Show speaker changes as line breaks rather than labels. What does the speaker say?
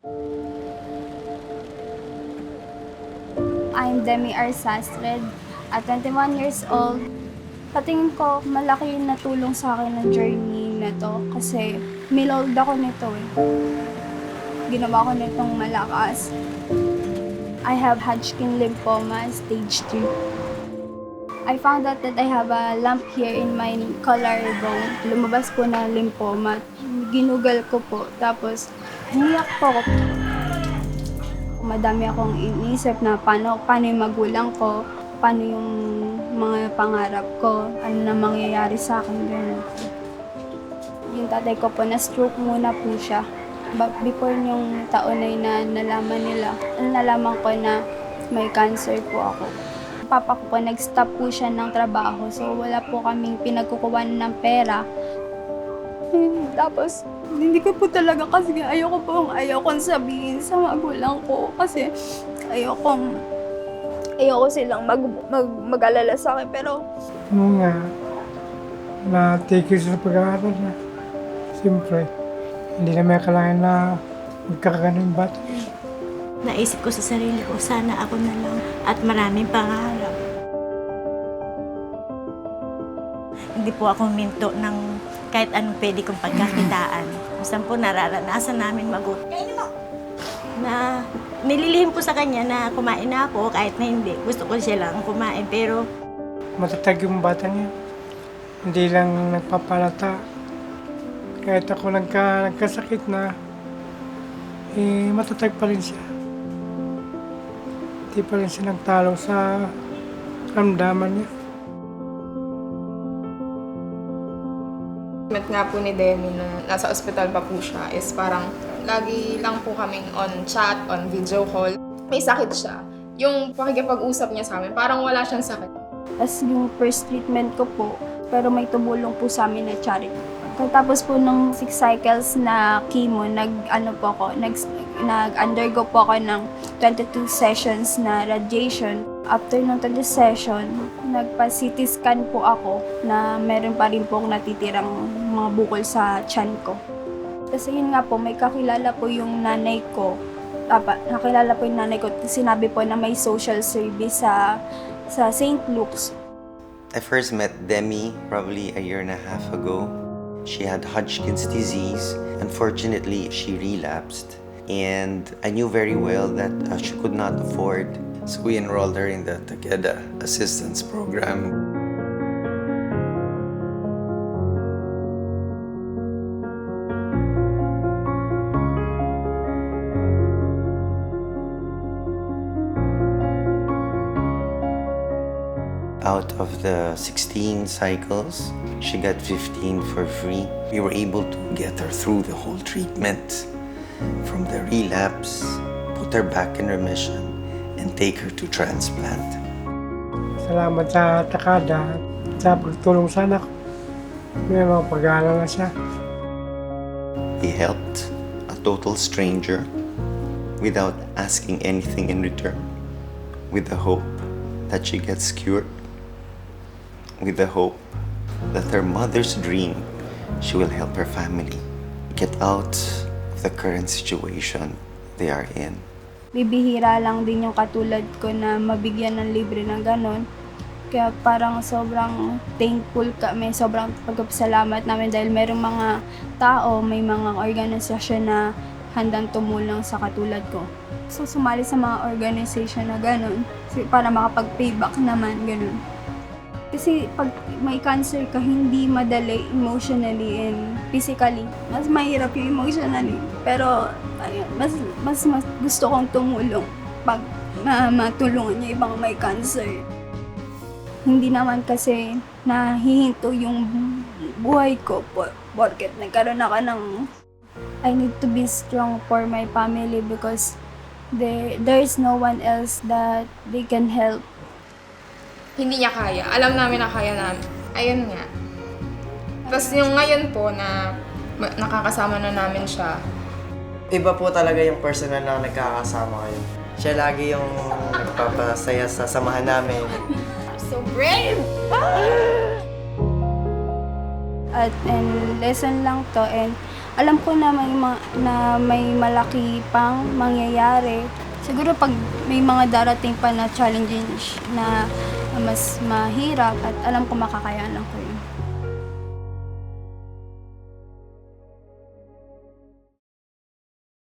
I'm Demi Arsastred, at 21 years old. Patingin ko, malaki yung natulong sa akin ng journey na to kasi minold ako nito eh. Ginawa ko nitong malakas. I have Hodgkin lymphoma, stage 3. I found out that I have a lump here in my collarbone. Lumabas po na lymphoma. Ginugal ko po, tapos umiyak po ako. Madami akong iniisip na paano yung magulang ko, paano yung mga pangarap ko, ano na mangyayari sa akin, ganun. Yung tatay ko po, na-stroke muna po siya. But before yung taon na nalaman ko na may cancer po ako. Papa ko po, nag-stop po siya ng trabaho, so wala po kaming pinagkukuhanan ng pera. Tapos, hindi ko po talaga kasi ayokong sabihin sa magulang ko kasi ayoko silang mag-alala sa akin, pero
Nung na-take sa pag-aaral na, siyempre, hindi na may kailangan na magkakaroon ng bata.
Naisip ko sa sarili ko, sana ako na lang at maraming pangarap. Hindi po ako minto ng kahit anong pwede kong pagkakitaan. Minsan po nararanasan namin na nililihim ko sa kanya na kumain na ako kahit na hindi. Gusto ko siya lang kumain pero
Matatag yung bata niya. Hindi lang nagpapalata. Kahit ako nagkasakit na, matatag pa rin siya. Hindi pa rin siya nagtalo sa ramdaman niya.
Met nga po ni Demi na nasa ospital pa po siya is parang lagi lang po kaming on chat, on video call. May sakit siya. Yung pakikipag-usap niya sa amin, parang wala siyang sakit.
as yung first treatment ko po, pero may tumulong po sa amin na charity. Tapos po ng 6 cycles na chemo, nag-undergo po ako ng 22 sessions na radiation. After ng 20 session, nagpa-CT scan po ako na meron pa rin pong natitirang mga bukol sa tiyan ko. Kasi yun nga po, may kakilala po yung nanay ko. Nakilala po yung nanay ko. Sinabi po na may social service sa St. Luke's.
I first met Demi probably a year and a half ago. She had Hodgkin's disease. Unfortunately, she relapsed. And I knew very well that she could not afford. So we enrolled her in the Takeda Assistance Program. Out of the 16 cycles, she got 15 for free. We were able to get her through the whole treatment, from the relapse, put her back in remission, and take her to transplant.
Salamat sa Takada sa pagtulong sa anak ko. May mga pag-aalala siya.
He helped a total stranger without asking anything in return, with the hope that she gets cured, with the hope that her mother's dream, she will help her family get out of the current situation they are in.
Bibihira lang din yung katulad ko na mabigyan ng libre ng ganon. Kaya parang sobrang thankful kami, sobrang pagpapasalamat namin dahil merong mga tao, may mga organisasyon na handang tumulong sa katulad ko. So sumali sa mga organization na ganon para makapag-payback naman ganon. Kasi pag may cancer ka, hindi madali emotionally and physically. Mas mahirap yung emotionally. Pero ayun, mas gusto kong tumulong pag matulungan yung ibang may cancer. Hindi naman kasi nahihinto yung buhay ko porket nagkaroon ako ng I need to be strong for my family because there is no one else that they can help.
Hindi niya kaya. Alam namin na kaya namin. Ayun nga. Tapos yung ngayon po na nakakasama na namin siya.
Iba po talaga yung personal na nagkakasama kayo. Siya lagi yung nagpapasaya sa samahan namin.
So brave!
And lesson lang to and alam ko na may malaki pang mangyayari. Siguro pag may mga darating pa na challenges na mas mahirap at alam ko makakayanan ko yun.